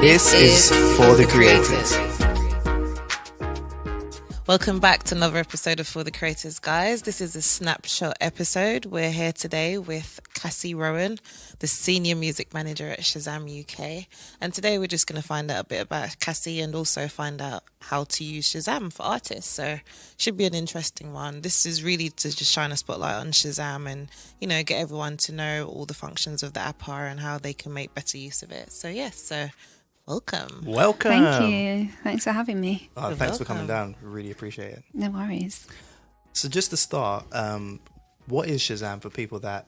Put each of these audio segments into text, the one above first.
This is For the Creators. Welcome back to another episode of For the Creators, guys. This is a snapshot episode. We're here today with Cassie Rowan, the Senior Music Manager at Shazam UK. And today we're just going to find out a bit about Cassie and also find out how to use Shazam for artists. So should be an interesting one. This is really to just shine a spotlight on Shazam and, you know, get everyone to know all the functions of the app are and how they can make better use of it. So yes, welcome. Thank you. Thanks for having me. Thanks for coming down. Really appreciate it. No worries. So just to start, what is Shazam for people that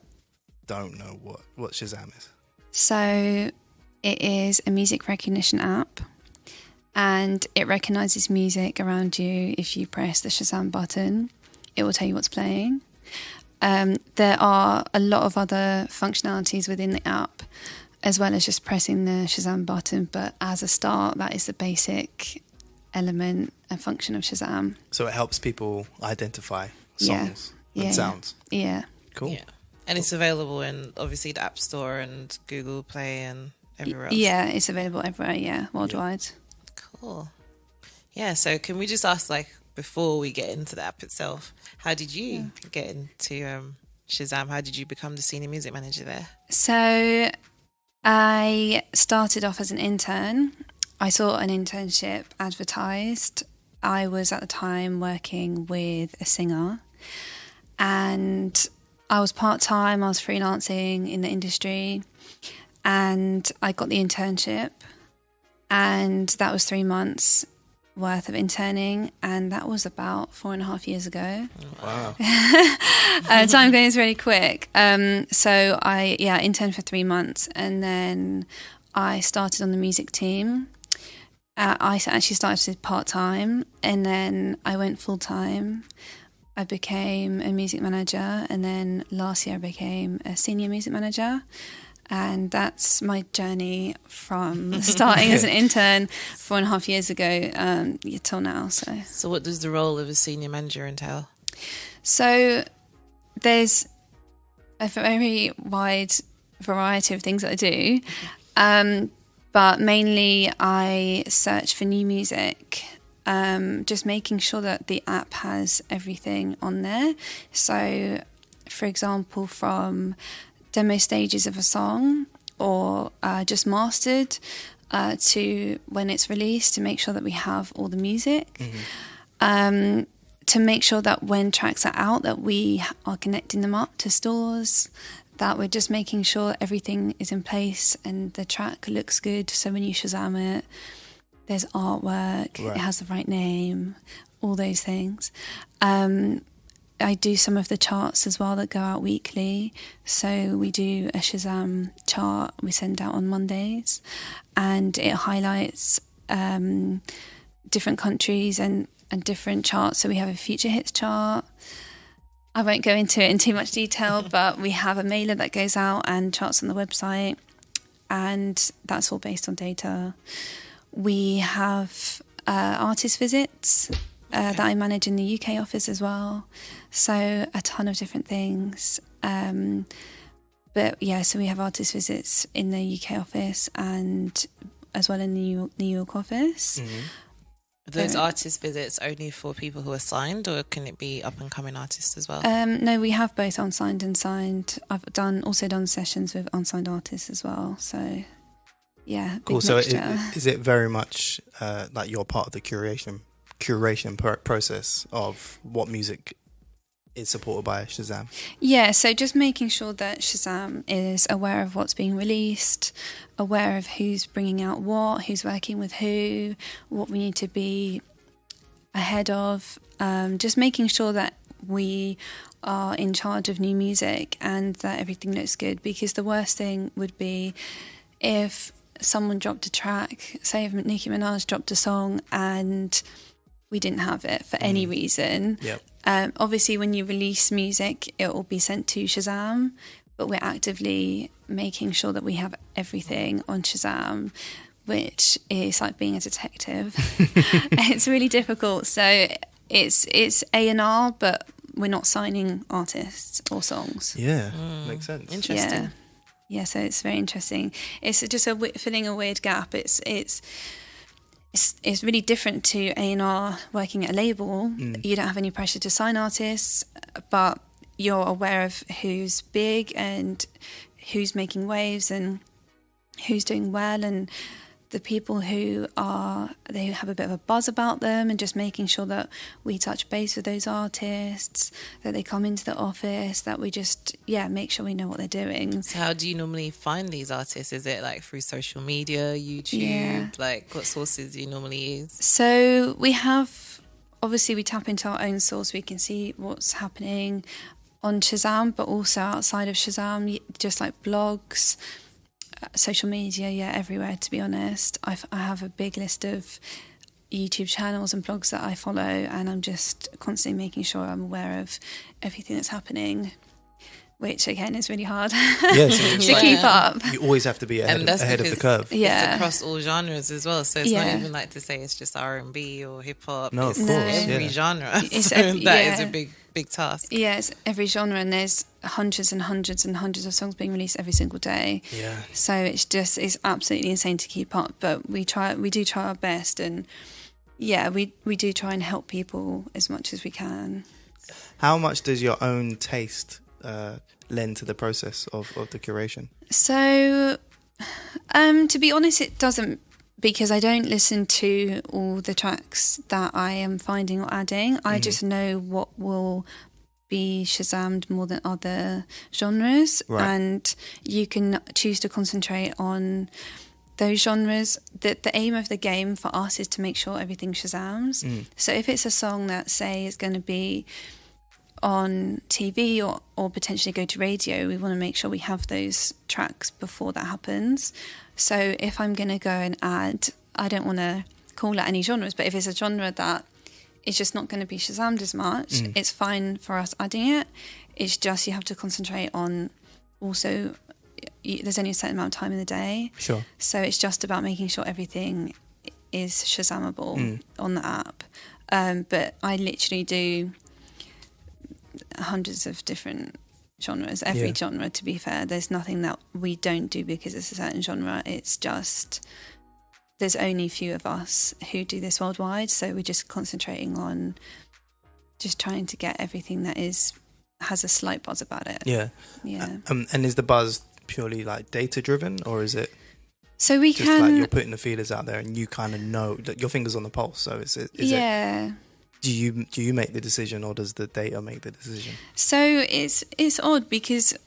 don't know what Shazam is? So it is a music recognition app and it recognises music around you. If you press the Shazam button, it will tell you what's playing. There are a lot of other functionalities within the app, as well as just pressing the Shazam button. But as a start, that is the basic element and function of Shazam. So it helps people identify songs and sounds. Yeah. Cool. Yeah. And it's available in, obviously, the App Store and Google Play and everywhere else. Yeah, it's available everywhere, worldwide. Yeah. Cool. Yeah, so can we just ask, before we get into the app itself, how did you get into Shazam? How did you become the Senior Music Manager there? So I started off as an intern. I saw an internship advertised. I was at the time working with a singer and I was part-time. I was freelancing in the industry and I got the internship and that was 3 months worth of interning and that was about 4.5 years ago. Wow. Time goes really quick. So I interned for 3 months and then I started on the music team. I actually started part-time and then I went full-time. I became a music manager and then last year I became a senior music manager. And that's my journey from starting as an intern 4.5 years ago till now. So what does the role of a senior manager entail? So there's a very wide variety of things that I do. But mainly I search for new music, just making sure that the app has everything on there. So, for example, from demo stages of a song or just mastered to when it's released, to make sure that we have all the music. Mm-hmm. To make sure that when tracks are out that we are connecting them up to stores, that we're just making sure everything is in place and the track looks good. So when you Shazam it, there's artwork, It has the right name, all those things. I do some of the charts as well that go out weekly. So we do a Shazam chart we send out on Mondays and it highlights different countries and different charts. So we have a future hits chart. I won't go into it in too much detail, but we have a mailer that goes out and charts on the website, and that's all based on data. We have artist visits that I manage in the UK office as well, so a ton of different things. But yeah, so we have artist visits in the UK office and as well in the New York office. Mm-hmm. Those artist visits only for people who are signed, or can it be up and coming artists as well? No, we have both unsigned and signed. I've also done sessions with unsigned artists as well. So, yeah. Cool. So, is it very much like you're part of the curation process of what music is supported by Shazam? Yeah, so just making sure that Shazam is aware of what's being released, aware of who's bringing out what, who's working with who, what we need to be ahead of, just making sure that we are in charge of new music and that everything looks good, because the worst thing would be if someone dropped a track, say if Nicki Minaj dropped a song and we didn't have it for any reason. Yep. Obviously, when you release music, it will be sent to Shazam, but we're actively making sure that we have everything on Shazam, which is like being a detective. It's really difficult. So it's A&R, but we're not signing artists or songs. Yeah, makes sense. Interesting. Yeah. Yeah, so it's very interesting. It's just filling a weird gap. It's really different to A&R working at a label. You don't have any pressure to sign artists, but you're aware of who's big and who's making waves and who's doing well, and the people they have a bit of a buzz about them, and just making sure that we touch base with those artists, that they come into the office, that we just, make sure we know what they're doing. So how do you normally find these artists? Is it like through social media, YouTube? Yeah. Like what sources do you normally use? So we tap into our own source. We can see what's happening on Shazam, but also outside of Shazam, just like blogs, social media, everywhere, to be honest. I have a big list of YouTube channels and blogs that I follow, and I'm just constantly making sure I'm aware of everything that's happening, which again is really hard to keep up. You always have to be ahead of the curve. It's across all genres as well, so it's not even like to say it's just R&B or hip hop. No, of course, every genre. That is a big task. Yeah, it's every genre, and there's hundreds and hundreds and hundreds of songs being released every single day. Yeah. So it's absolutely insane to keep up, but we do try our best, and we do try and help people as much as we can. How much does your own taste lend to the process of the curation? So, to be honest, it doesn't, because I don't listen to all the tracks that I am finding or adding. I just know what will be Shazammed more than other genres, and you can choose to concentrate on those genres. The aim of the game for us is to make sure everything Shazams. So if it's a song that, say, is going to be on TV or potentially go to radio, we want to make sure we have those tracks before that happens. So if I'm going to go and add, I don't want to call out any genres, but if it's a genre that is just not going to be Shazammed as much, it's fine for us adding it. It's just you have to concentrate on, also there's only a certain amount of time in the day. Sure. So it's just about making sure everything is Shazamable on the app. But I literally do hundreds of different genres, every genre, to be fair. There's nothing that we don't do because it's a certain genre. It's just there's only a few of us who do this worldwide, so we're just concentrating on just trying to get everything that has a slight buzz about it. And is the buzz purely like data driven, or is it so we just can like you're putting the feelers out there and you kind of know that your finger's on the pulse? So is it do you make the decision, or does the data make the decision? So it's odd, because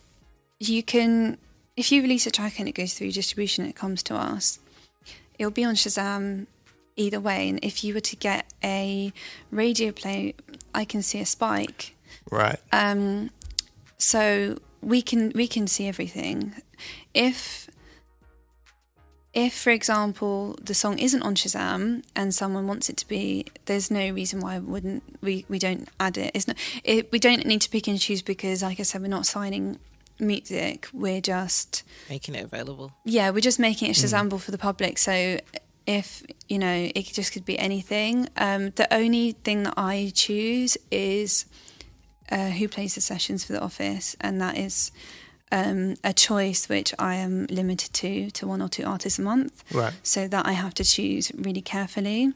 you can, if you release a track and it goes through distribution, it comes to us, it'll be on Shazam either way. And if you were to get a radio play, I can see a spike. Right. So we can see everything. If, for example, the song isn't on Shazam and someone wants it to be, there's no reason why we don't add it. We don't need to pick and choose, because, like I said, we're not signing music. We're just making it available. Yeah, we're just making it Shazamable for the public. So if, it just could be anything. The only thing that I choose is who plays the sessions for the office, and that is a choice which I am limited to one or two artists a month. Right. So that I have to choose really carefully.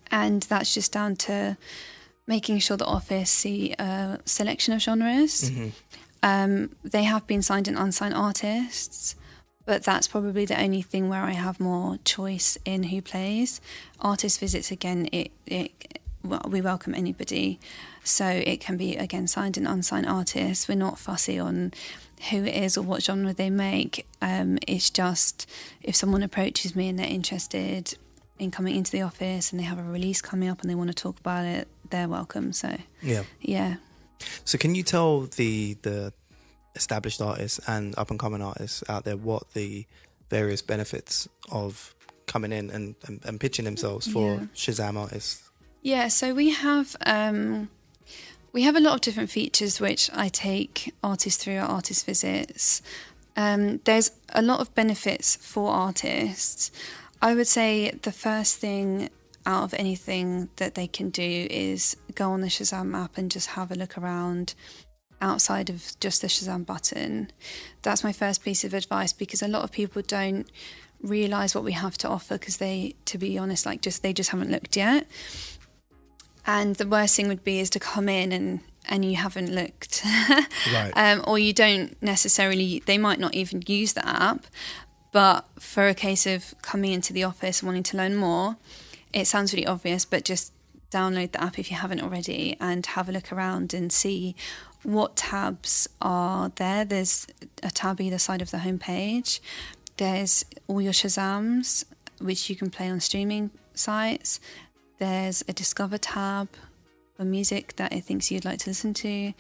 And that's just down to making sure the office see a selection of genres. They have been signed and unsigned artists, but that's probably the only thing where I have more choice in who plays. Artist visits, again, we welcome anybody. So it can be, again, signed and unsigned artists. We're not fussy on who it is or what genre they make. It's just if someone approaches me and they're interested in coming into the office and they have a release coming up and they want to talk about it, they're welcome. So yeah. So can you tell the established artists and up and coming artists out there what the various benefits of coming in and pitching themselves for Shazam artists? Yeah, so we have a lot of different features which I take artists through at artist visits. There's a lot of benefits for artists. I would say the first thing out of anything that they can do is go on the Shazam app and just have a look around outside of just the Shazam button. That's my first piece of advice, because a lot of people don't realise what we have to offer because they, to be honest, they just haven't looked yet. And the worst thing would be is to come in and you haven't looked. Right. Or you don't necessarily, they might not even use the app, but for a case of coming into the office and wanting to learn more, it sounds really obvious, but just download the app if you haven't already and have a look around and see what tabs are there. There's a tab either side of the homepage. There's all your Shazams, which you can play on streaming sites. There's a Discover tab for music that it thinks you'd like to listen to.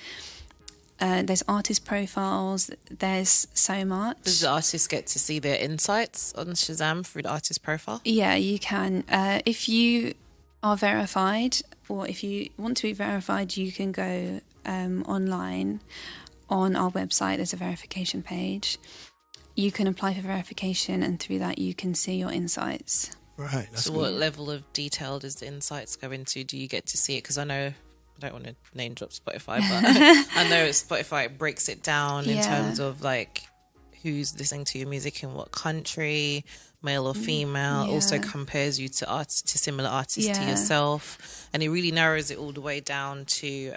There's artist profiles. There's so much. Does the artist get to see their insights on Shazam through the artist profile? Yeah, you can. If you are verified, or if you want to be verified, you can go online on our website. There's a verification page. You can apply for verification, and through that you can see your insights. Right. That's So cool. what level of detail does the insights go into? Do you get to see it? Because I know, I don't want to name drop Spotify, but I know Spotify breaks it down in terms of like who's listening to your music in what country, male or female. Also compares you to similar artists to yourself, and it really narrows it all the way down to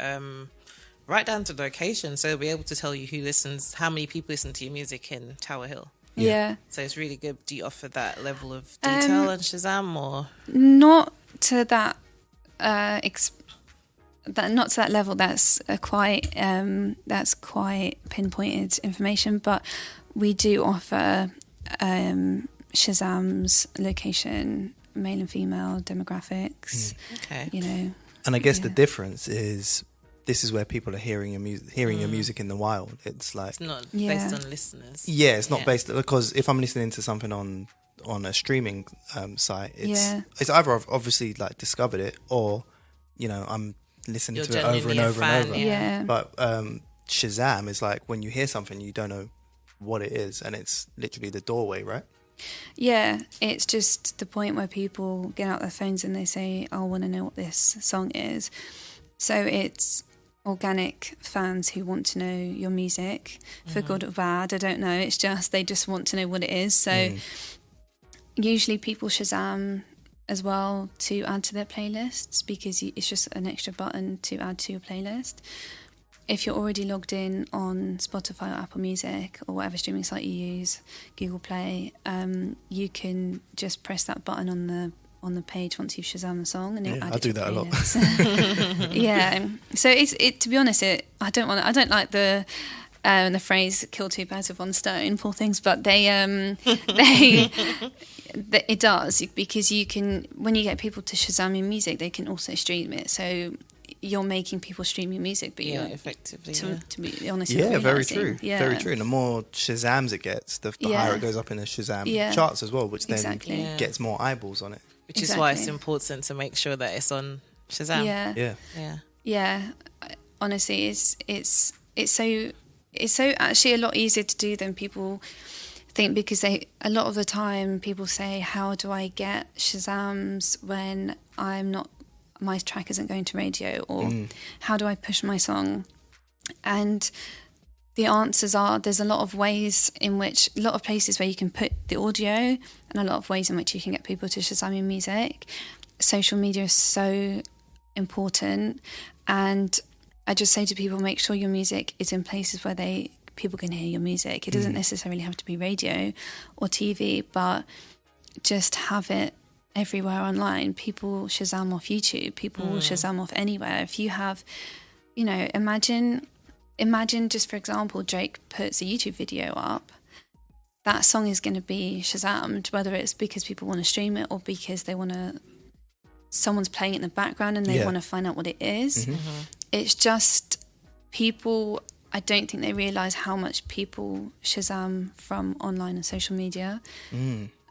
right down to location. So it'll be able to tell you who listens, how many people listen to your music in Tower Hill. Yeah. So it's really good. Do you offer that level of detail on Shazam, or not to that not to that level? That's quite pinpointed information, but we do offer Shazam's location, male and female demographics. Okay. You know, And I guess the difference is this is where people are hearing your music in the wild. It's like It's not based on listeners. yeah, it's not based, because if I'm listening to something on a streaming site, it's either I've obviously like discovered it, or I'm listening You're to it over and genuinely a over fan, and over. Yeah. But Shazam is like when you hear something you don't know what it is, and it's literally the doorway, right? Yeah, it's just the point where people get out their phones and they say, I want to know what this song is. So it's organic fans who want to know your music, for good or bad, I don't know. It's just, they just want to know what it is. So usually people Shazam as well to add to their playlists, because it's just an extra button to add to your playlist. If you're already logged in on Spotify or Apple Music or whatever streaming site you use, Google Play, you can just press that button on the page once you've Shazam the song, and it'll add I it do to that a lot. playlist. Yeah. So it to be honest, I don't like the phrase "kill two birds with one stone," poor things, but it does, because you can, when you get people to Shazam your music, they can also stream it. So you're making people stream your music, but effectively. to be honest, Yeah, very true. Yeah. Very true. And the more Shazams it gets, the higher it goes up in the Shazam charts as well, which then gets more eyeballs on it. Which is why it's important to make sure that it's on Shazam. Yeah. Honestly, it's so actually a lot easier to do than people think, because a lot of the time people say, how do I get Shazams when my track isn't going to radio, or how do I push my song? And the answers are, there's a lot of ways in which, a lot of places where you can put the audio, and a lot of ways in which you can get people to Shazam your music. Social media is so important, and I just say to people, make sure your music is in places where people can hear your music. It doesn't necessarily have to be radio or TV, but just have it everywhere online. People Shazam off YouTube, people Shazam off anywhere. If you have, imagine just, for example, Drake puts a YouTube video up, that song is going to be Shazammed, whether it's because people want to stream it or because someone's playing it in the background and they want to find out what it is. It's just, people, I don't think they realise how much people Shazam from online and social media.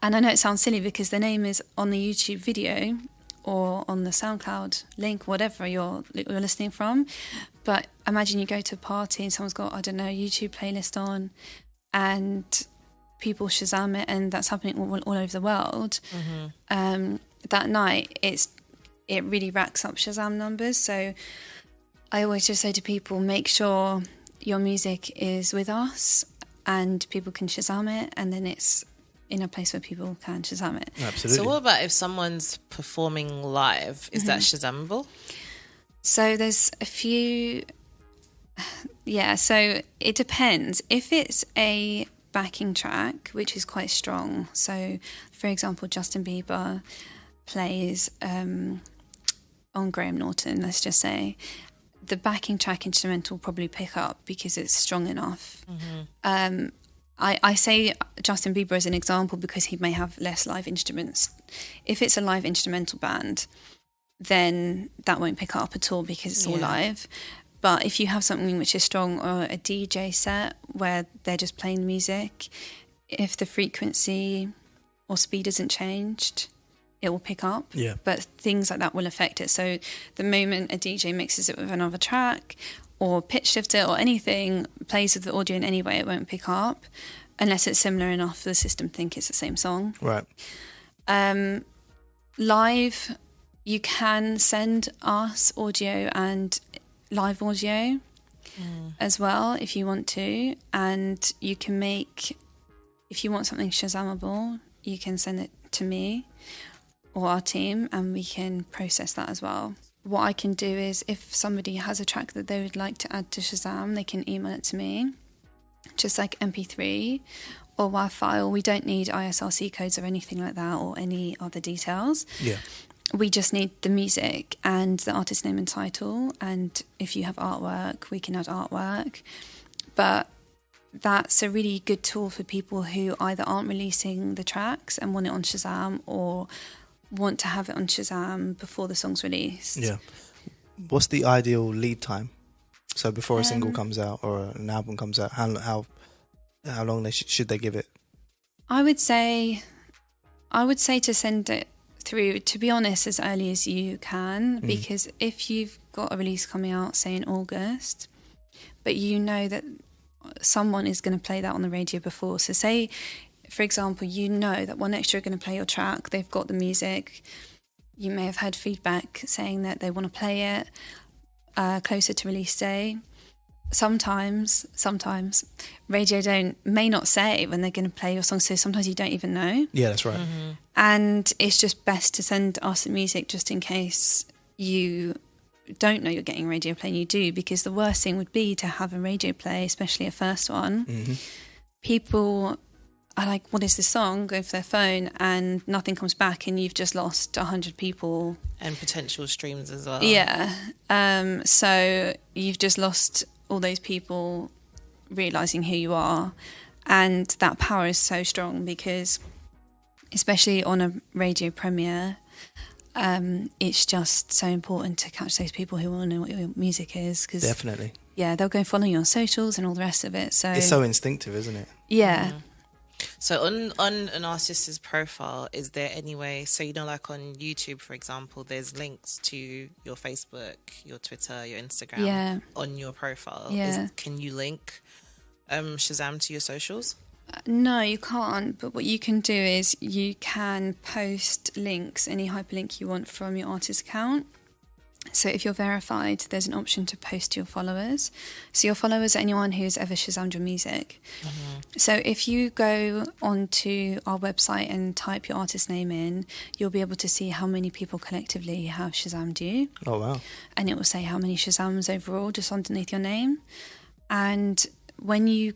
And I know it sounds silly because the name is on the YouTube video or on the SoundCloud link, whatever you're listening from. But imagine you go to a party and someone's got, I don't know, a YouTube playlist on, and people Shazam it, and that's happening all over the world. That night, it really racks up Shazam numbers. So I always just say to people, make sure your music is with us and people can Shazam it, and then it's in a place where people can Shazam it. Absolutely. So what about if someone's performing live? Is that Shazamable? So there's a few... Yeah, so it depends. If it's a backing track, which is quite strong, so for example, Justin Bieber plays on Graham Norton, let's just say, the backing track instrumental will probably pick up because it's strong enough. I say Justin Bieber as an example because he may have less live instruments. If it's a live instrumental band, then that won't pick up at all because it's all live. But if you have something which is strong, or a DJ set where they're just playing music, if the frequency or speed isn't changed, it will pick up. Yeah. But things like that will affect it. So the moment a DJ mixes it with another track or pitch shifts it or anything, plays with the audio in any way, it won't pick up unless it's similar enough for the system to think it's the same song. Right. Live, you can send us audio and live audio as well if you want to. And you can make, if you want something Shazamable, you can send it to me or our team and we can process that as well. What I can do is if somebody has a track that they would like to add to Shazam, they can email it to me, just like MP3 or WAV file. We don't need ISRC codes or anything like that or any other details. Yeah. We just need the music and the artist name and title. And if you have artwork, we can add artwork. But that's a really good tool for people who either aren't releasing the tracks and want it on Shazam or want to have it on Shazam before the song's released. Yeah. What's the ideal lead time? So before a single comes out or an album comes out, how long should they give it? I would say to send it through, to be honest, as early as you can, because if you've got a release coming out, say in August, but you know that someone is going to play that on the radio before. So say, for example, you know that One Extra are going to play your track, they've got the music, you may have had feedback saying that they want to play it closer to release day. Sometimes radio may not say when they're going to play your song, so sometimes you don't even know. Yeah, that's right. And it's just best to send us the music just in case you don't know you're getting radio play and you do, because the worst thing would be to have a radio play, especially a first one. People are like, what is this song? Go for their phone and nothing comes back and you've just lost 100 people. And potential streams as well. Yeah. So you've just lost all those people realising who you are. And that power is so strong because, especially on a radio premiere, it's just so important to catch those people who want to know what your music is. Cause, Definitely. Yeah, they'll go and follow you on socials and all the rest of it. So it's so instinctive, isn't it? Yeah. So on an artist's profile, is there any way, so like on YouTube, for example, there's links to your Facebook, your Twitter, your Instagram on your profile. Yeah. Can you link Shazam to your socials? No, you can't. But what you can do is you can post links, any hyperlink you want from your artist account. So if you're verified, there's an option to post to your followers. So your followers are anyone who's ever Shazammed your music. So if you go onto our website and type your artist name in, you'll be able to see how many people collectively have Shazammed you. Oh, wow. And it will say how many Shazams overall just underneath your name. And when you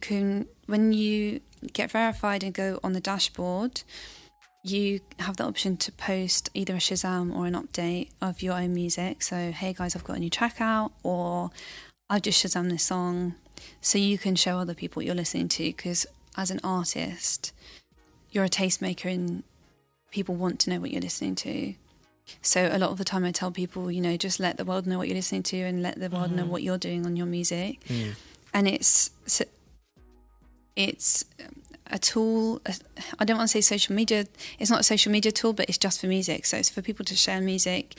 get verified and go on the dashboard, you have the option to post either a Shazam or an update of your own music. So, hey guys, I've got a new track out, or I've just Shazammed this song. So you can show other people what you're listening to, because as an artist, you're a tastemaker and people want to know what you're listening to. So a lot of the time I tell people, just let the world know what you're listening to and let the world know what you're doing on your music. And it's a tool. I don't want to say social media. It's not a social media tool, but it's just for music. So it's for people to share music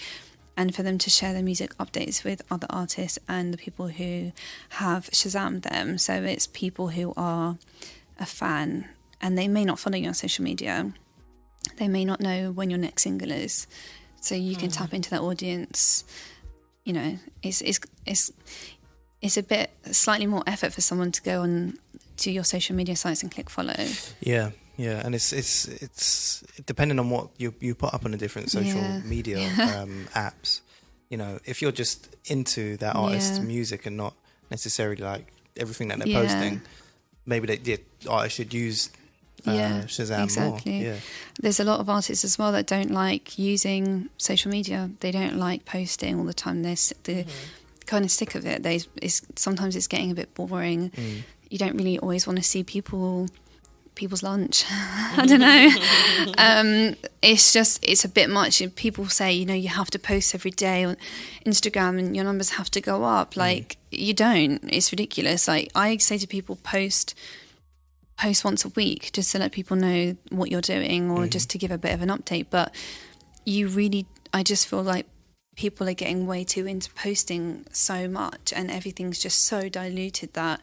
and for them to share their music updates with other artists and the people who have Shazammed them. So it's people who are a fan and they may not follow you on social media. They may not know when your next single is. So you can tap into that audience. It's it's a bit slightly more effort for someone to go on to your social media sites and click follow. Yeah, and it's depending on what you put up on the different social media apps. You know, if you're just into that artist's music and not necessarily like everything that they're posting, maybe the artist should use Shazam more. Yeah. There's a lot of artists as well that don't like using social media. They don't like posting all the time. They're kind of sick of it. Sometimes it's getting a bit boring. You don't really always want to see people's lunch. I don't know. It's a bit much. People say, you know, you have to post every day on Instagram and your numbers have to go up. Like, you don't. It's ridiculous. Like, I say to people, post once a week just to let people know what you're doing, or just to give a bit of an update. But I just feel like people are getting way too into posting so much, and everything's just so diluted that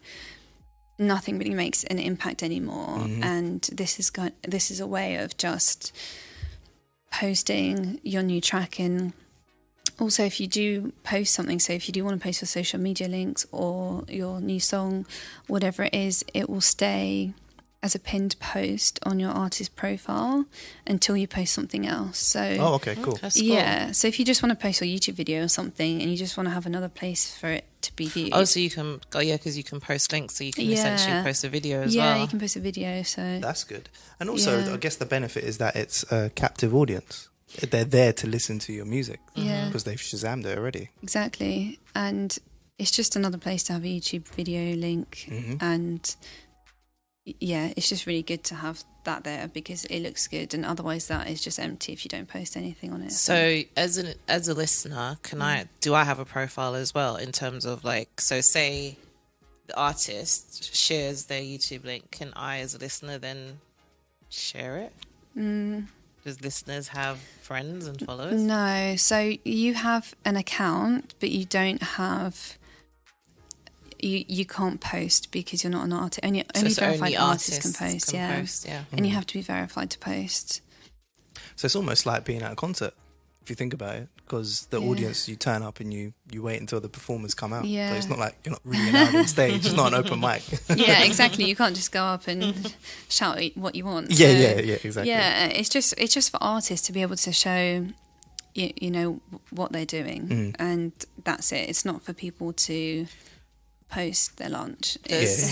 nothing really makes an impact anymore. And this is a way of just posting your new track. And also, if you do post something, so if you do want to post your social media links or your new song, whatever it is, it will stay as a pinned post on your artist profile until you post something else. So okay, cool. That's cool. Yeah, so if you just want to post your YouTube video or something and you just want to have another place for it to be viewed. Oh, so you can because you can post links, so you can essentially post a video as well. Yeah, you can post a video. So that's good. And also, I guess the benefit is that it's a captive audience. They're there to listen to your music because they've Shazammed it already. Exactly, and it's just another place to have a YouTube video link, and it's just really good to have that there because it looks good, and otherwise that is just empty if you don't post anything on it. So as a listener, do I have a profile as well in terms of like, so say the artist shares their YouTube link, can I as a listener then share it? Does listeners have friends and followers? No, so you have an account, but you don't have. You can't post because you're not an artist. Only verified artists can post. And you have to be verified to post. So it's almost like being at a concert, if you think about it, because the audience, you turn up and you wait until the performers come out. Yeah. So it's not like you're not really allowed on stage. It's not an open mic. Yeah, exactly. You can't just go up and shout what you want. Yeah, exactly. Yeah, it's just for artists to be able to show, you know, what they're doing, and that's it. It's not for people to post their lunch. Does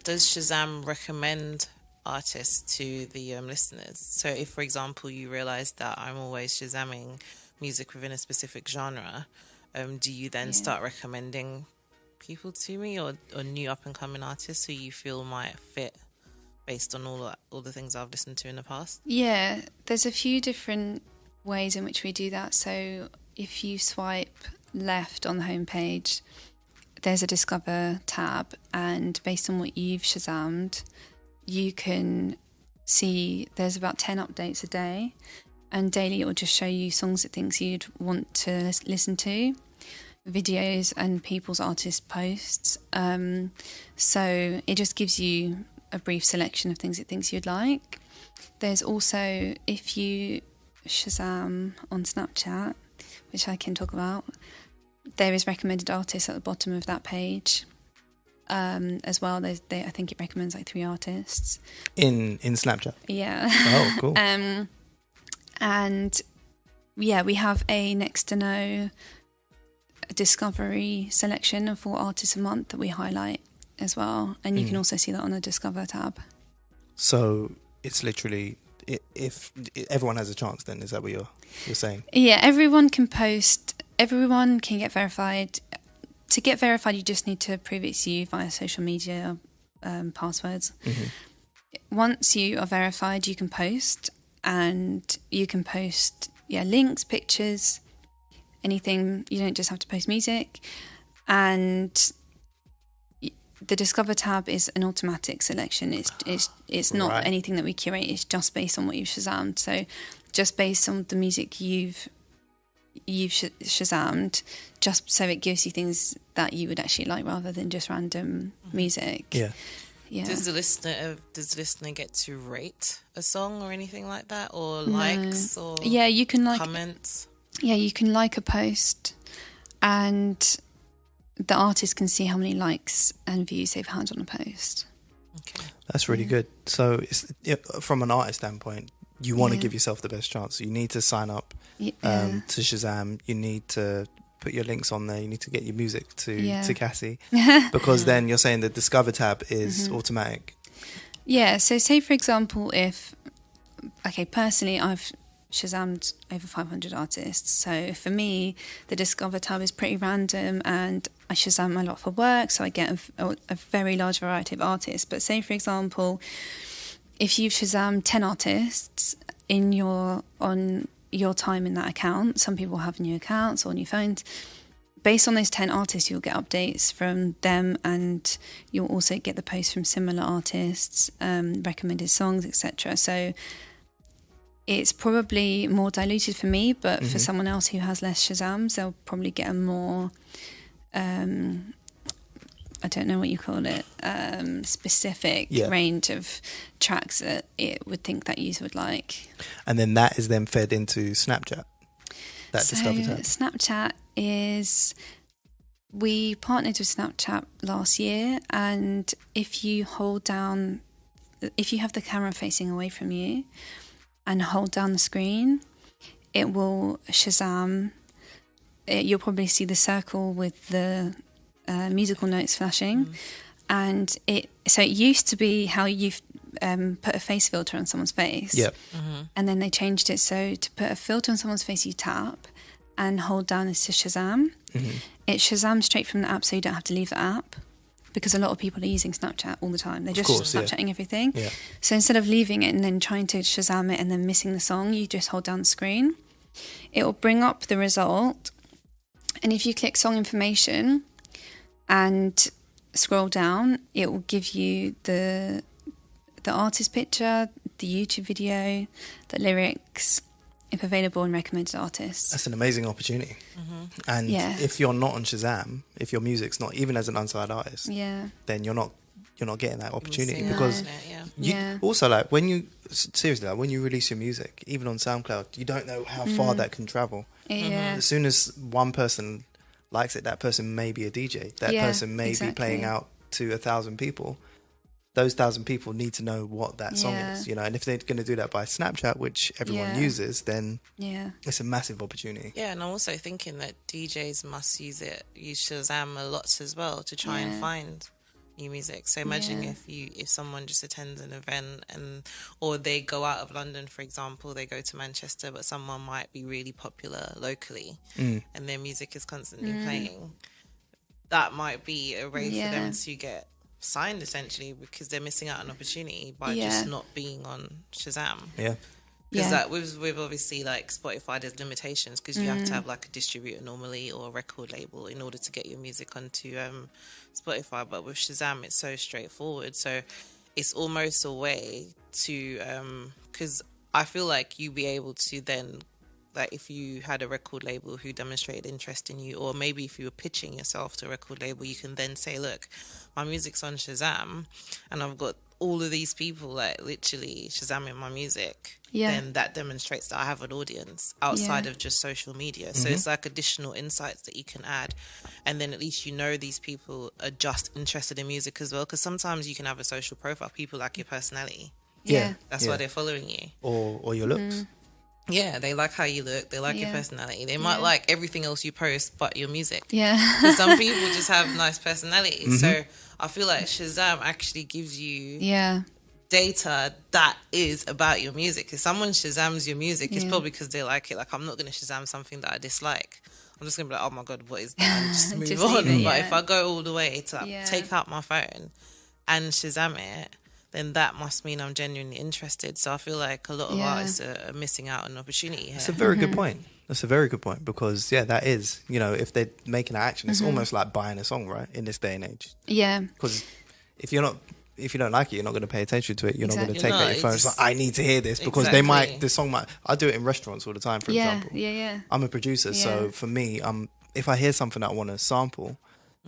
Shazam recommend artists to the listeners? So if, for example, you realise that I'm always Shazamming music within a specific genre, do you then start recommending people to me or new up and coming artists who you feel might fit based on all the things I've listened to in the past? Yeah, there's a few different ways in which we do that. So if you swipe left on the homepage, there's a Discover tab, and based on what you've Shazammed, you can see there's about 10 updates a day, and daily it will just show you songs it thinks you'd want to listen to, videos and people's artist posts. So it just gives you a brief selection of things it thinks you'd like. There's also, if you Shazam on Snapchat, which I can talk about, there is recommended artists at the bottom of that page as well. I think it recommends like 3 artists. In Snapchat? Yeah. Oh, cool. And yeah, we have a next to no discovery selection of 4 artists a month that we highlight as well. And you can also see that on the Discover tab. So it's literally, if everyone has a chance, then is that what you're saying? Yeah, everyone can post. Everyone can get verified. To get verified, you just need to prove it's you via social media passwords. Once you are verified, you can post, and you can post links, pictures, anything. You don't just have to post music. And the Discover tab is an automatic selection. It's not anything that we curate. It's just based on what you've Shazammed. So just based on the music you've Shazammed, just so it gives you things that you would actually like rather than just random music. Yeah. Does the listener get to rate a song or anything like that, or likes or you can like comments? Yeah, you can like a post, and the artist can see how many likes and views they've had on a post. Okay. That's really good. So from an artist standpoint, you want to give yourself the best chance. You need to sign up to Shazam. You need to put your links on there. You need to get your music to Cassie, because then you're saying the Discover tab is automatic. Yeah, so say for example personally I've Shazammed over 500 artists, so for me the Discover tab is pretty random, and I Shazam a lot for work, so I get a very large variety of artists. But say for example, if you've Shazammed 10 artists on your time in that account, some people have new accounts or new phones, based on those 10 artists you'll get updates from them, and you'll also get the posts from similar artists, recommended songs, etc. So it's probably more diluted for me, but for someone else who has less Shazams, they'll probably get a more I don't know what you call it, specific range of tracks that it would think that user would like. And then that is then fed into Snapchat. Discover tab. Snapchat is, we partnered with Snapchat last year, and if you have the camera facing away from you and hold down the screen, it will Shazam. You'll probably see the circle with the musical notes flashing, and it used to be how you've put a face filter on someone's face, and then they changed it so to put a filter on someone's face you tap and hold down is to Shazam. It Shazams straight from the app, so you don't have to leave the app, because a lot of people are using Snapchat all the time. They're just Snapchatting everything. So instead of leaving it and then trying to Shazam it and then missing the song, you just hold down the screen. It will bring up the result, and if you click song information and scroll down, it will give you the artist picture, the YouTube video, the lyrics, if available, and recommended artists. That's an amazing opportunity. And if you're not on Shazam, if your music's not, even as an unsigned artist, then you're not getting that opportunity, because also, like, when you release your music, even on SoundCloud, you don't know how far that can travel. As soon as one person likes it, that person may be a DJ, that person may be playing out to 1,000 people. Those 1,000 people need to know what that song is, and if they're going to do that by Snapchat, which everyone uses, then it's a massive opportunity. Yeah, and I'm also thinking that DJs must use Shazam a lot as well to try and find new music. So imagine if someone just attends an event or they go out of London, for example, they go to Manchester, but someone might be really popular locally and their music is constantly playing. That might be a way for them to get signed, essentially, because they're missing out on an opportunity by just not being on Shazam. Because with obviously like Spotify, there's limitations, because you have to have like a distributor normally or a record label in order to get your music onto Spotify. But with Shazam, it's so straightforward. So it's almost a way to, because I feel like you'd be able to then, like, if you had a record label who demonstrated interest in you, or maybe if you were pitching yourself to a record label, you can then say, look, my music's on Shazam and I've got all of these people like literally Shazamming my music. Then that demonstrates that I have an audience outside of just social media. So it's like additional insights that you can add, and then at least these people are just interested in music as well, because sometimes you can have a social profile, people like your personality. That's why they're following you, or your looks. Yeah, they like how you look. They like your personality. They might like everything else you post but your music. Yeah. Some people just have nice personalities. So I feel like Shazam actually gives you data that is about your music. If someone Shazams your music, it's probably because they like it. Like, I'm not going to Shazam something that I dislike. I'm just going to be like, oh my God, what is that? And just move on. But if I go all the way to take out my phone and Shazam it, then that must mean I'm genuinely interested. So I feel like a lot of artists are missing out on an opportunity here. That's a very good point. That's a very good point, because that is, if they're making an action, it's almost like buying a song, right, in this day and age. Yeah. Because if you don't like it, you're not going to pay attention to it. You're not going to take out your phone. It's like, I need to hear this, because the song might. I do it in restaurants all the time, for example. I'm a producer, so for me, if I hear something that I want to sample,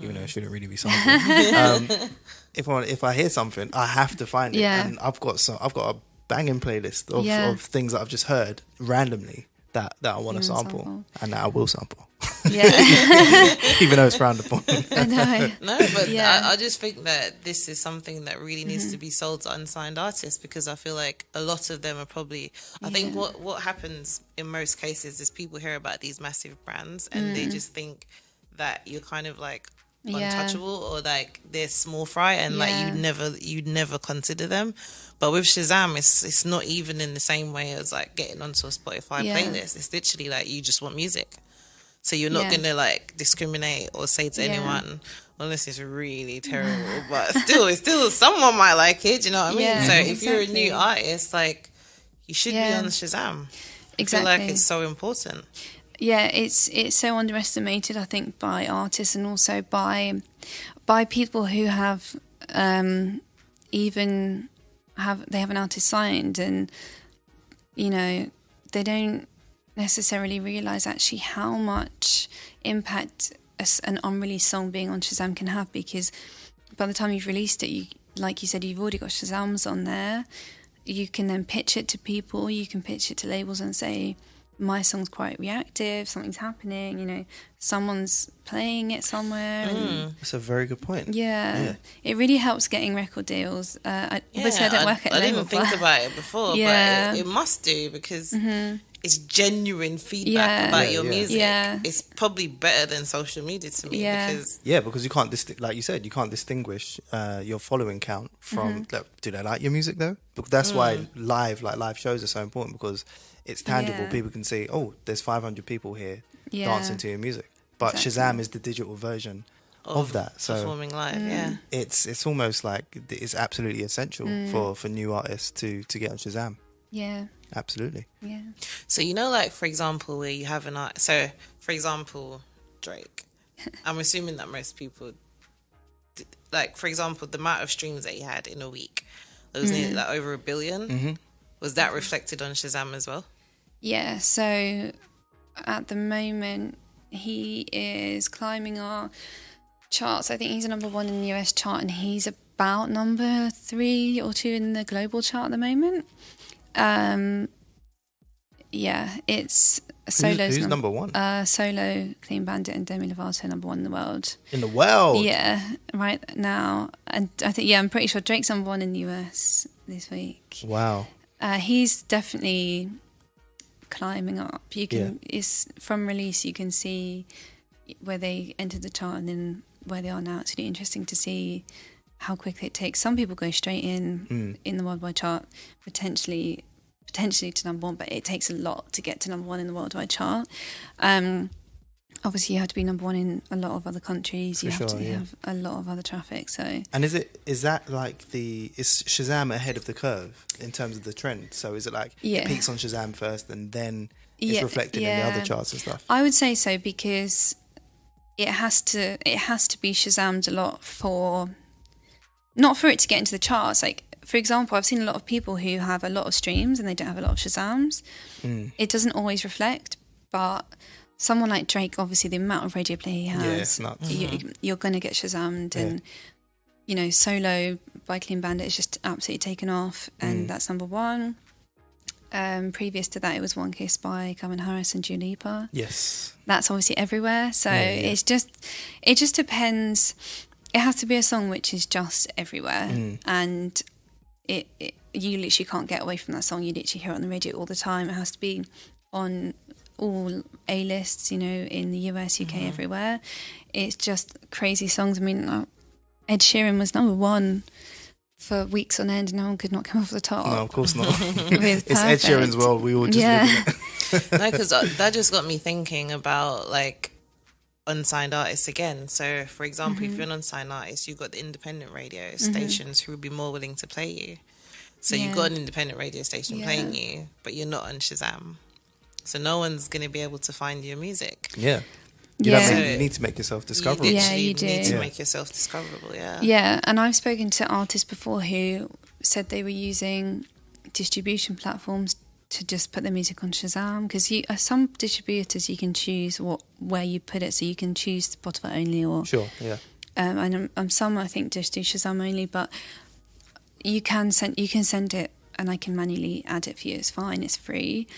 even though it shouldn't really be sampled, if I hear something, I have to find it, and I've got a banging playlist of things that I've just heard randomly that I want to sample and that I will sample. Yeah. even though it's frowned upon. I know. No, but Yeah. I just think that this is something that really needs to be sold to unsigned artists, because I feel like a lot of them are probably, I think what happens in most cases is people hear about these massive brands and they just think that you're kind of like untouchable or like they're small fry and like you'd never consider them. But with Shazam, it's not even in the same way as like getting onto a Spotify playlist. It's literally like you just want music. So you're not going to like discriminate or say to anyone, well, this is really terrible, but still someone might like it. Do you know what I mean? Yeah, so if you're a new artist, like you should be on Shazam. Exactly. I feel like it's so important. Yeah, it's so underestimated, I think, by artists and also by people who have they have an artist signed, and you know they don't necessarily realize actually how much impact an unreleased song being on Shazam can have, because by the time you've released it, like you said, you've already got Shazams on there. You can then pitch it to people, you can pitch it to labels and say, my song's quite reactive, something's happening, you know, someone's playing it somewhere. That's a very good point. Yeah. It really helps getting record deals. Obviously, I don't work at a I label, didn't think about it before, but it must do, because it's genuine feedback about your music. Yeah. It's probably better than social media to me. Because you can't like you said, you can't distinguish your following count from do they like your music though? Because that's why live shows are so important, because it's tangible. People can see, oh, there's 500 people here dancing to your music. But Shazam is the digital version of that. So performing live, it's almost like it's absolutely essential for new artists to get on Shazam. Yeah. Absolutely. Yeah. So, you know, like, for example, where you have so, for example, Drake, I'm assuming that most people, like, for example, the amount of streams that he had in a week, it was nearly like over 1 billion. Was that reflected on Shazam as well? Yeah, so at the moment, he is climbing our charts. I think he's number 1 in the US chart, and he's about number 3 or 2 in the global chart at the moment. It's Solo's who's number 1? Solo, Clean Bandit, and Demi Lovato number 1 in the world. In the world? Yeah, right now. And I think, I'm pretty sure Drake's number 1 in the US this week. Wow. He's definitely climbing up. You can, it's from release, you can see where they entered the chart and then where they are now. It's really interesting to see how quickly it takes. Some people go straight in the worldwide chart, potentially to number 1, but it takes a lot to get to number 1 in the worldwide chart. Obviously, you have to be number 1 in a lot of other countries. You have to have a lot of other traffic. So, and is that like is Shazam ahead of the curve in terms of the trend? So is it like it peaks on Shazam first and then it's reflected in the other charts and stuff? I would say so, because it has to be Shazammed a lot not for it to get into the charts. Like, for example, I've seen a lot of people who have a lot of streams and they don't have a lot of Shazams. It doesn't always reflect, but someone like Drake, obviously the amount of radio play he has, it's nuts. You're going to get Shazammed. And, you know, Solo by Clean Bandit is just absolutely taken off, and that's number 1. Previous to that, it was One Kiss by Calvin Harris and Dua Lipa. Yes. That's obviously everywhere. So it just depends. It has to be a song which is just everywhere. And you literally can't get away from that song. You literally hear it on the radio all the time. It has to be on all A-lists, you know, in the US, UK, everywhere. It's just crazy songs. I mean, Ed Sheeran was number 1 for weeks on end, and no one could not come off the top. No, of course not. It's Ed Sheeran's world. We all just live in it. No, because that just got me thinking about, like, unsigned artists again. So, for example, if you're an unsigned artist, you've got the independent radio stations who would be more willing to play you. So you've got an independent radio station playing you, but you're not on Shazam. So no one's going to be able to find your music. Yeah. You need to make yourself discoverable. You do. Need to make yourself discoverable, Yeah, and I've spoken to artists before who said they were using distribution platforms to just put their music on Shazam, because some distributors you can choose where you put it, so you can choose Spotify only or and some I think just do Shazam only, but you can send it and I can manually add it for you. It's fine, it's free.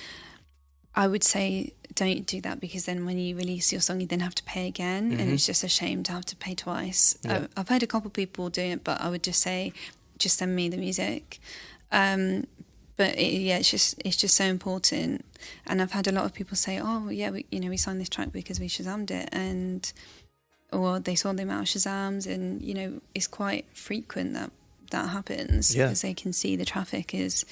I would say don't do that, because then when you release your song, you then have to pay again, and it's just a shame to have to pay twice. Yeah. I've heard a couple of people doing it, but I would just say, just send me the music. But it's just so important. And I've had a lot of people say, oh yeah, we signed this track because we Shazammed it, or they saw the amount of Shazams, and it's quite frequent that happens, because they can see the traffic is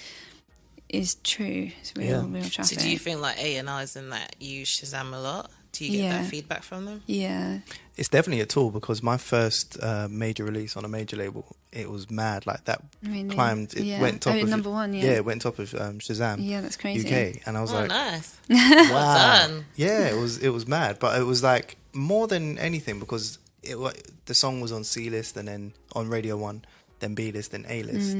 true. It's real traffic. So do you think like A&Rs in that use Shazam a lot? Do you get that feedback from them? Yeah. It's definitely a tool, because my first major release on a major label, it was mad. Like that climbed, it went top of number one. Yeah, it went top of Shazam. Yeah, that's crazy. UK, and I was like, nice. Wow. Well done. Yeah, it was mad, but it was like more than anything, because the song was on C list, and then on Radio 1, then B list, then A list.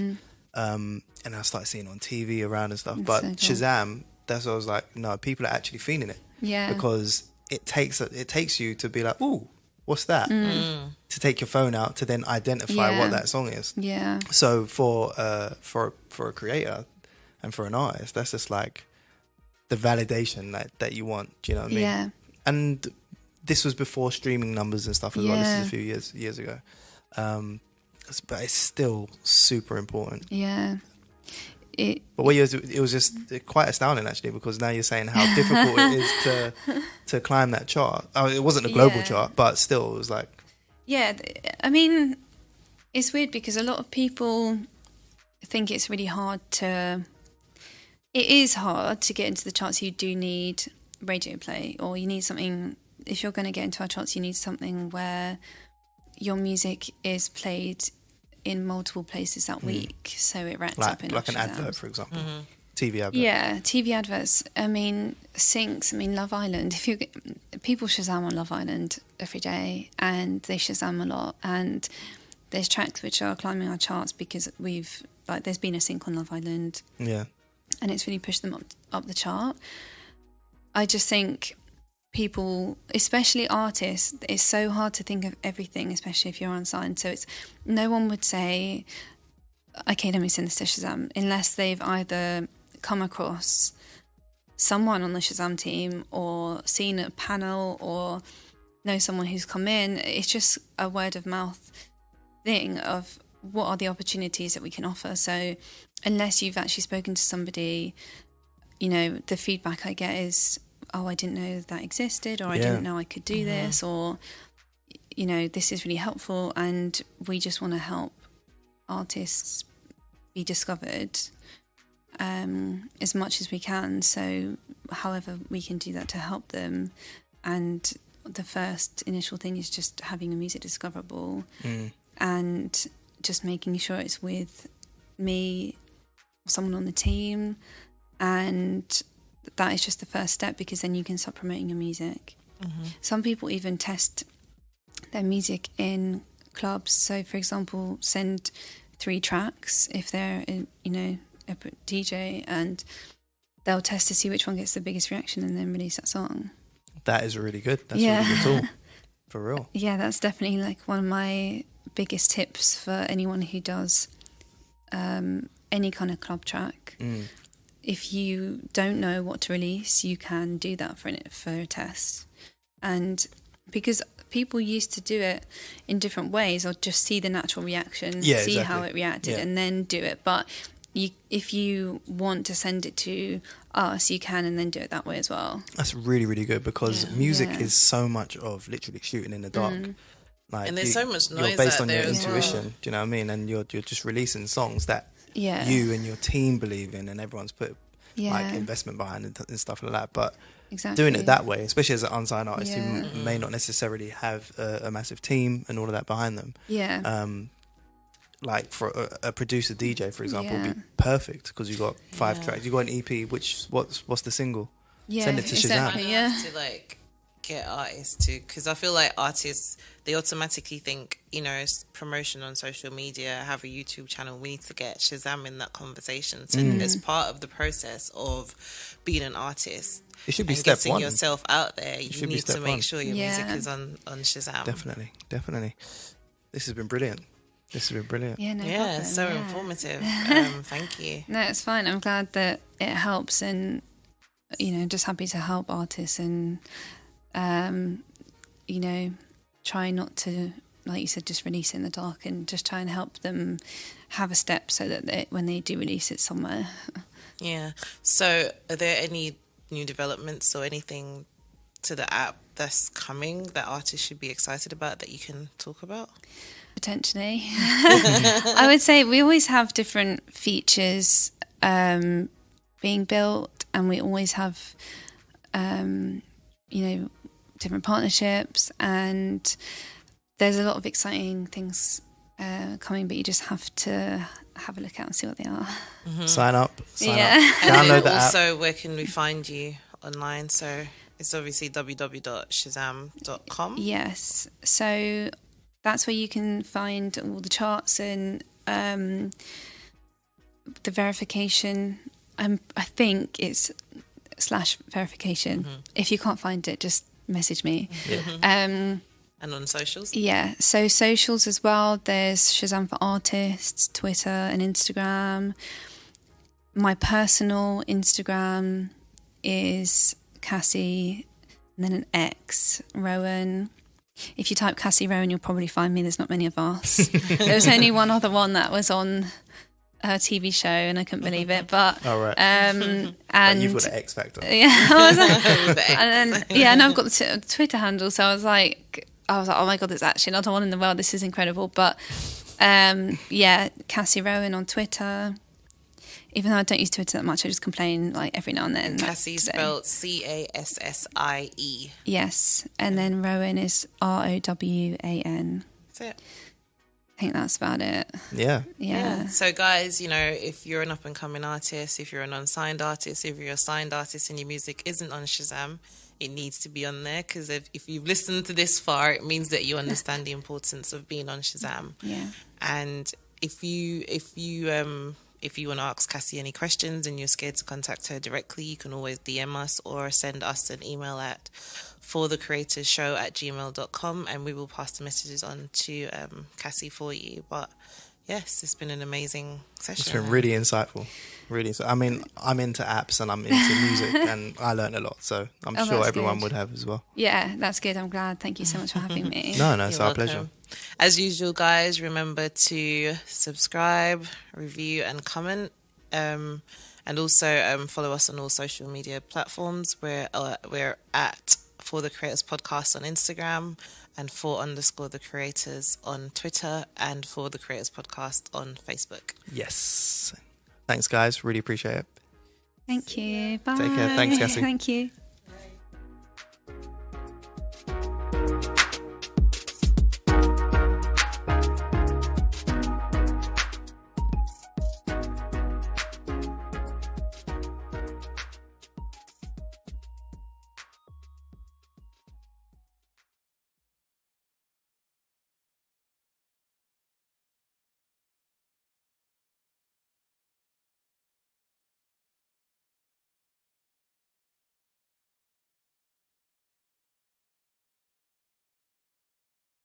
And I started seeing it on TV around and stuff. That's but so cool. Shazam, that's what I was like, no, people are actually feeling it. Yeah. Because it takes you to be like, ooh, what's that? To take your phone out to then identify what that song is. Yeah. So for a creator and for an artist, that's just like the validation that you want. Do you know what I mean? Yeah. And this was before streaming numbers and stuff as well. This is a few years ago. But it's still super important. Yeah. But it was just quite astounding, actually, because now you're saying how difficult it is to climb that chart. Oh, it wasn't a global chart, but still, it was like... Yeah, I mean, it's weird because a lot of people think it's really hard to... It is hard to get into the charts. You do need radio play, or you need something... If you're going to get into our charts, you need something where your music is played in multiple places that week, so it racks up in like an Shazams. advert, for example. TV advert. Yeah, TV adverts. I mean, syncs. I mean, Love Island. People Shazam on Love Island every day, and they Shazam a lot. And there's tracks which are climbing our charts because there's been a sync on Love Island. Yeah, and it's really pushed them up the chart. I just think people, especially artists, it's so hard to think of everything, especially if you're unsigned. So no one would say, okay, let me send this to Shazam, unless they've either come across someone on the Shazam team or seen a panel or know someone who's come in. It's just a word of mouth thing of what are the opportunities that we can offer. So unless you've actually spoken to somebody, the feedback I get is, oh, I didn't know that existed, or I didn't know I could do this, or, this is really helpful, and we just want to help artists be discovered as much as we can. So however we can do that to help them. And the first initial thing is just having the music discoverable and just making sure it's with me or someone on the team, and that is just the first step, because then you can start promoting your music. Some people even test their music in clubs. So, for example, send 3 tracks if they're a DJ, and they'll test to see which one gets the biggest reaction and then release that song. That is really good. That's a really good tool. For real. Yeah, that's definitely like one of my biggest tips for anyone who does any kind of club track. If you don't know what to release, you can do that for a test. And because people used to do it in different ways, or just see the natural reaction, see how it reacted, and then do it. But if you want to send it to us, you can, and then do it that way as well. That's really, really good, because music is so much of literally shooting in the dark. Like, and there's so much noise based on your intuition. Do you know what I mean? And you're just releasing songs that you and your team believe in, and everyone's put like investment behind it and stuff like that. But doing it that way, especially as an unsigned artist who may not necessarily have a massive team and all of that behind them. Like for a producer DJ, for example, would be perfect, because you've got 5 tracks. You've got an EP. What's the single? Send it to Shazam. To like get artists to, because I feel like artists, they automatically think, it's promotion on social media, have a YouTube channel, we need to get Shazam in that conversation. So as part of the process of being an artist, it should be step getting 1. Yourself out there, you need to make sure your music is on Shazam. Definitely. This has been brilliant. Yeah, no problem. It's so informative. Thank you. No, it's fine. I'm glad that it helps, and just happy to help artists and, try not to, like you said, just release it in the dark and just try and help them have a step so that when they do release it somewhere. Yeah. So are there any new developments or anything to the app that's coming that artists should be excited about that you can talk about? Potentially. I would say we always have different features being built, and we always have, different partnerships, and there's a lot of exciting things coming, but you just have to have a look out and see what they are. Mm-hmm. Sign up. And download the also, app. where can we find you online? So it's obviously www.shazam.com. Yes. So that's where you can find all the charts and the verification. I think it's /verification. Mm-hmm. If you can't find it, just message me. Yeah. And on socials? Yeah, so socials as well. There's Shazam for Artists, Twitter and Instagram. My personal Instagram is Cassie, and then an X, Rowan. If you type Cassie Rowan, you'll probably find me. There's not many of us. There was only one other one that was on a TV show, and I couldn't believe it. But right. And but you've got the X factor. Yeah, I was like, and then and I've got the Twitter handle. So I was like, oh my God, there's actually another one in the world. This is incredible. But Cassie Rowan on Twitter. Even though I don't use Twitter that much, I just complain like every now and then. Cassie spelled Cassie. Yes, and then Rowan is Rowan. That's it. I think that's about it. Yeah. So guys, if you're an up and coming artist, if you're an unsigned artist, if you're a signed artist and your music isn't on Shazam, it needs to be on there, because if you've listened to this far, it means that you understand the importance of being on Shazam. Yeah. And if you want to ask Cassie any questions and you're scared to contact her directly, you can always DM us or send us an email at forthecreatorshow@gmail.com, and we will pass the messages on to Cassie for you. But yes, it's been an amazing session. It's been really insightful. I mean, I'm into apps and I'm into music, and I learned a lot, so I'm sure everyone would have as well. Yeah, that's good. I'm glad. Thank you so much for having me. No, it's our pleasure. As usual, guys, remember to subscribe, review and comment, and also follow us on all social media platforms. We're at For The Creators Podcast on Instagram, and _The Creators on Twitter, and For The Creators Podcast on Facebook. Yes. Thanks, guys. Really appreciate it. Thank you. Bye. Take care. Thanks, Cassie. Thank you.